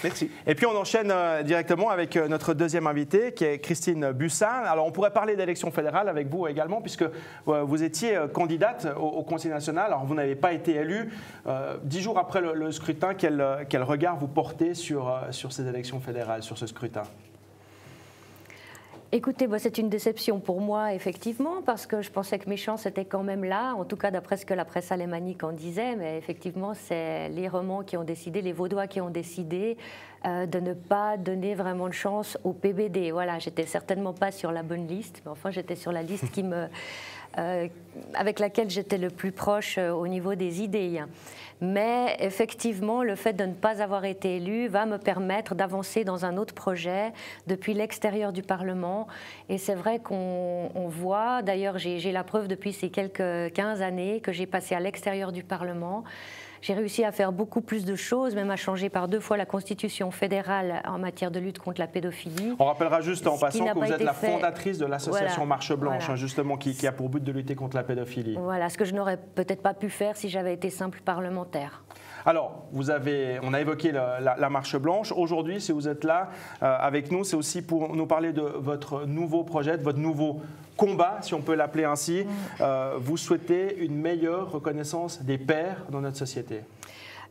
Merci. Et puis on enchaîne directement avec notre deuxième invitée qui est Christine Bussin. Alors on pourrait parler d'élections fédérales avec vous également puisque vous étiez candidate au Conseil national. Alors vous n'avez pas été élue. 10 jours après le scrutin, quel regard vous portez sur ces élections fédérales, sur ce scrutin ? Écoutez, c'est une déception pour moi, effectivement, parce que je pensais que mes chances étaient quand même là, en tout cas d'après ce que la presse alémanique en disait, mais effectivement, c'est les Romans qui ont décidé, les Vaudois qui ont décidé de ne pas donner vraiment de chance au PBD. Voilà, j'étais certainement pas sur la bonne liste, mais enfin, j'étais sur la liste avec laquelle j'étais le plus proche au niveau des idées. Mais effectivement, le fait de ne pas avoir été élu va me permettre d'avancer dans un autre projet depuis l'extérieur du Parlement. Et c'est vrai qu'on voit, d'ailleurs j'ai la preuve depuis ces quelques 15 années que j'ai passé à l'extérieur du Parlement. J'ai réussi à faire beaucoup plus de choses, même à changer par 2 fois la Constitution fédérale en matière de lutte contre la pédophilie. On rappellera juste en passant que vous êtes la fondatrice de l'association Marche Blanche, voilà. Justement, qui a pour but de lutter contre la pédophilie. Voilà, ce que je n'aurais peut-être pas pu faire si j'avais été simple parlementaire. Alors, on a évoqué la Marche Blanche. Aujourd'hui, si vous êtes là avec nous, c'est aussi pour nous parler de votre nouveau projet, de votre nouveau combat, si on peut l'appeler ainsi. Vous souhaitez une meilleure reconnaissance des pères dans notre société.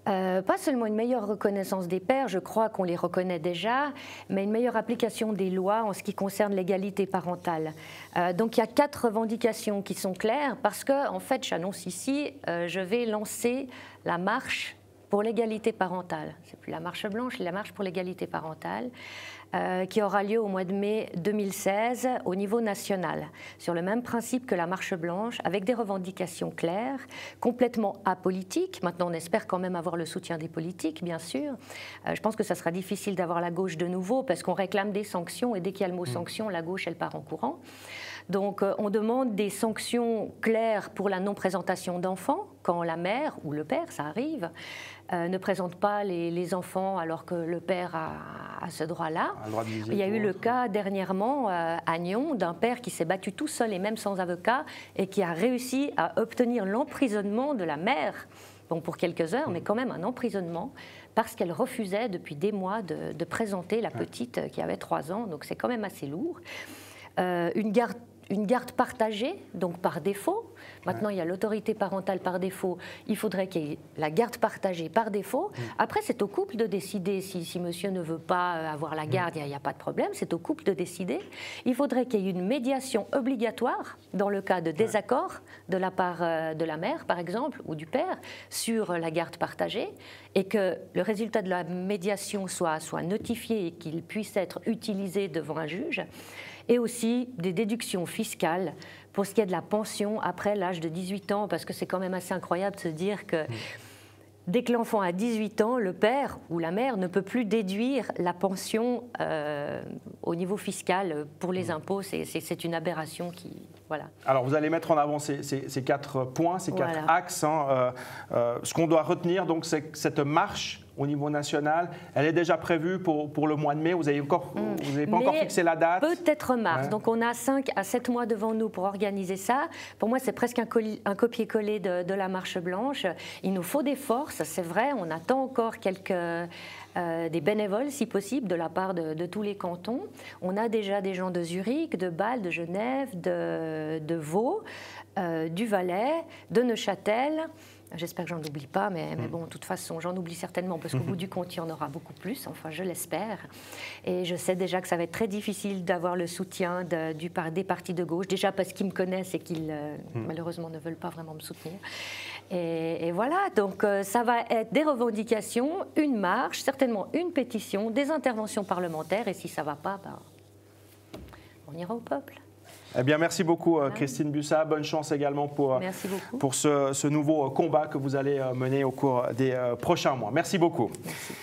Pas seulement une meilleure reconnaissance des pères, je crois qu'on les reconnaît déjà, mais une meilleure application des lois en ce qui concerne l'égalité parentale. Donc il y a 4 revendications qui sont claires parce que, en fait, j'annonce ici, je vais lancer la marche pour l'égalité parentale. C'est plus la marche blanche, c'est la marche pour l'égalité parentale, qui aura lieu au mois de mai 2016 au niveau national, sur le même principe que la marche blanche, avec des revendications claires, complètement apolitiques. Maintenant, on espère quand même avoir le soutien des politiques, bien sûr. Je pense que ça sera difficile d'avoir la gauche de nouveau, parce qu'on réclame des sanctions, et dès qu'il y a le mot sanction, la gauche, elle part en courant. Donc, on demande des sanctions claires pour la non-présentation d'enfants, quand la mère ou le père, ça arrive, ne présente pas les enfants alors que le père a ce droit-là. Il y a eu le cas dernièrement à Nyon d'un père qui s'est battu tout seul et même sans avocat et qui a réussi à obtenir l'emprisonnement de la mère, bon, pour quelques heures, mais quand même un emprisonnement, parce qu'elle refusait depuis des mois de présenter la petite qui avait 3 ans, donc c'est quand même assez lourd. Une garde partagée, donc par défaut. Maintenant, il y a l'autorité parentale par défaut. Il faudrait qu'il y ait la garde partagée par défaut. Après, c'est au couple de décider. Si monsieur ne veut pas avoir la garde, il n'y a pas de problème. C'est au couple de décider. Il faudrait qu'il y ait une médiation obligatoire dans le cas de désaccord de la part de la mère, par exemple, ou du père, sur la garde partagée, et que le résultat de la médiation soit notifié et qu'il puisse être utilisé devant un juge. Et aussi des déductions fiscales pour ce qui est de la pension après l'âge de 18 ans, parce que c'est quand même assez incroyable de se dire que dès que l'enfant a 18 ans, le père ou la mère ne peut plus déduire la pension au niveau fiscal pour les impôts. C'est une aberration qui... Voilà. Alors vous allez mettre en avant ces 4 points, ces 4 axes. Ce qu'on doit retenir, donc, c'est que cette marche au niveau national, elle est déjà prévue pour le mois de mai. Vous n'avez pas encore fixé la date. Peut-être mars. Donc on a 5 à 7 mois devant nous pour organiser ça. Pour moi, c'est presque un copier-coller de la marche blanche. Il nous faut des forces, c'est vrai. On attend encore des bénévoles, si possible, de la part de tous les cantons. On a déjà des gens de Zurich, de Bâle, de Genève, de Vaud, du Valais, de Neuchâtel. J'espère que j'en oublie pas, mais bon, de toute façon, j'en oublie certainement, parce qu'au bout du compte, il y en aura beaucoup plus, enfin, je l'espère. Et je sais déjà que ça va être très difficile d'avoir le soutien des partis de gauche, déjà parce qu'ils me connaissent et qu'ils, malheureusement, ne veulent pas vraiment me soutenir. Et voilà, donc ça va être des revendications, une marche, certainement une pétition, des interventions parlementaires, et si ça ne va pas, on ira au peuple. Eh bien, merci beaucoup, Christine Bussin. Bonne chance également pour ce nouveau combat que vous allez mener au cours des prochains mois. Merci beaucoup. Merci.